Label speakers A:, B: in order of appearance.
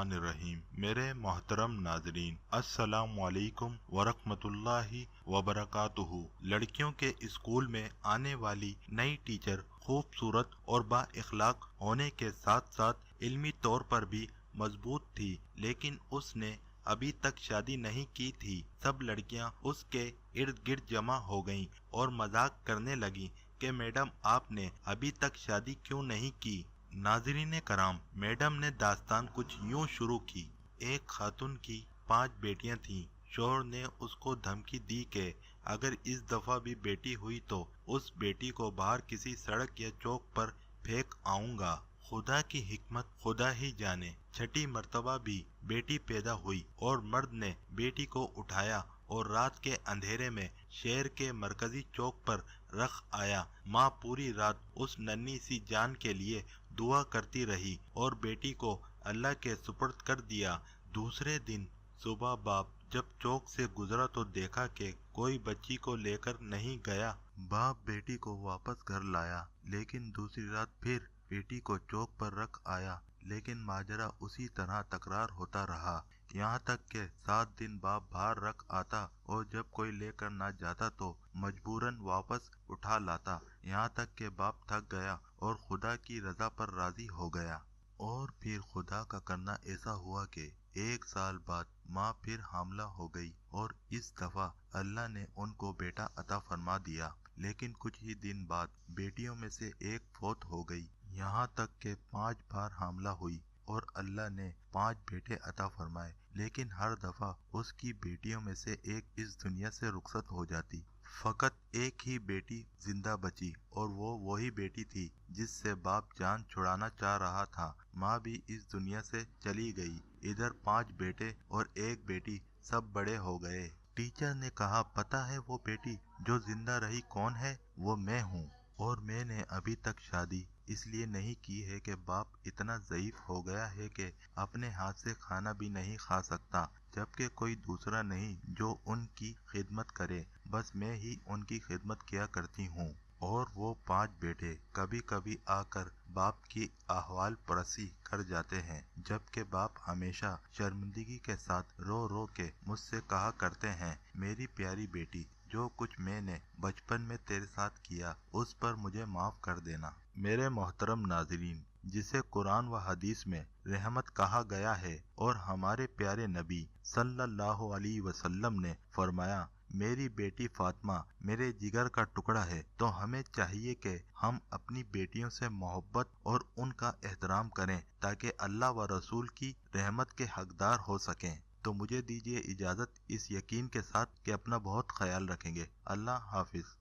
A: बिस्मिल्लाहिर्रहमानिर्रहीम। मेरे मोहतरम नाजरीन, अस्सलामु अलैकुम वरहमतुल्लाहि वबरकातुहू। लड़कियों के स्कूल में आने वाली नई टीचर खूबसूरत और बाइखलाक होने के साथ साथ इल्मी तौर पर भी मजबूत थी, लेकिन उसने अभी तक शादी नहीं की थी। सब लड़कियां उसके इर्द गिर्द जमा हो गईं और मजाक करने लगीं कि मैडम, आपने अभी तक शादी क्यों नहीं की। नाज़रीन कराम, मैडम ने दास्तान कुछ यूं शुरू की। एक खातून की 5 बेटियां थीं। शोहर ने उसको धमकी दी कि अगर इस दफा भी बेटी हुई तो उस बेटी को बाहर किसी सड़क या चौक पर फेंक आऊंगा। खुदा की हिकमत खुदा ही जाने, छठी मर्तबा भी बेटी पैदा हुई और मर्द ने बेटी को उठाया और रात के अंधेरे में शहर के मरकजी चौक पर रख आया। माँ पूरी रात उस नन्ही सी जान के लिए दुआ करती रही और बेटी को अल्लाह के सुपुर्द कर दिया। दूसरे दिन सुबह बाप जब चौक से गुजरा तो देखा कि कोई बच्ची को लेकर नहीं गया। बाप बेटी को वापस घर लाया, लेकिन दूसरी रात फिर बेटी को चौक पर रख आया, लेकिन माजरा उसी तरह तकरार होता रहा। यहाँ तक कि 7 दिन बाप बाहर रख आता और जब कोई लेकर ना जाता तो मजबूरन वापस उठा लाता। यहाँ तक कि बाप थक गया और खुदा की रजा पर राजी हो गया। और फिर खुदा का करना ऐसा हुआ कि 1 साल बाद माँ फिर हामला हो गई और इस दफा अल्लाह ने उनको बेटा अता फरमा दिया। लेकिन कुछ ही दिन बाद बेटियों में से एक फौत हो गई। यहाँ तक कि 5 बार हामला हुई और अल्लाह ने 5 बेटे अता फरमाए, लेकिन हर दफा उसकी बेटियों में से एक इस दुनिया से रुखसत हो जाती। फकत एक ही बेटी जिंदा बची और वो वही बेटी थी जिससे बाप जान छुड़ाना चाह रहा था। माँ भी इस दुनिया से चली गई। इधर 5 बेटे और एक बेटी, सब बड़े हो गए। टीचर ने कहा, पता है वो बेटी जो जिंदा रही कौन है? वो मैं हूँ। और मैंने अभी तक शादी इसलिए नहीं की है कि बाप इतना ज़ईफ हो गया है कि अपने हाथ से खाना भी नहीं खा सकता, जबकि कोई दूसरा नहीं जो उनकी खिदमत करे, बस मैं ही उनकी खिदमत किया करती हूँ। और वो 5 बेटे कभी कभी आकर बाप की अहवाल परसी कर जाते हैं, जबकि बाप हमेशा शर्मिंदगी के साथ रो रो के मुझसे कहा करते हैं, मेरी प्यारी बेटी, जो कुछ मैंने बचपन में तेरे साथ किया उस पर मुझे माफ कर देना। मेरे मोहतरम नाजरीन, जिसे कुरान व हदीस में रहमत कहा गया है और हमारे प्यारे नबी सल्लल्लाहु अलैहि वसल्लम ने फरमाया, मेरी बेटी फातिमा मेरे जिगर का टुकड़ा है, तो हमें चाहिए कि हम अपनी बेटियों से मोहब्बत और उनका एहतराम करें ताकि अल्लाह व रसूल की रहमत के हकदार हो सकें। तो मुझे दीजिए इजाज़त इस यकीन के साथ कि अपना बहुत ख्याल रखेंगे। अल्लाह हाफिज।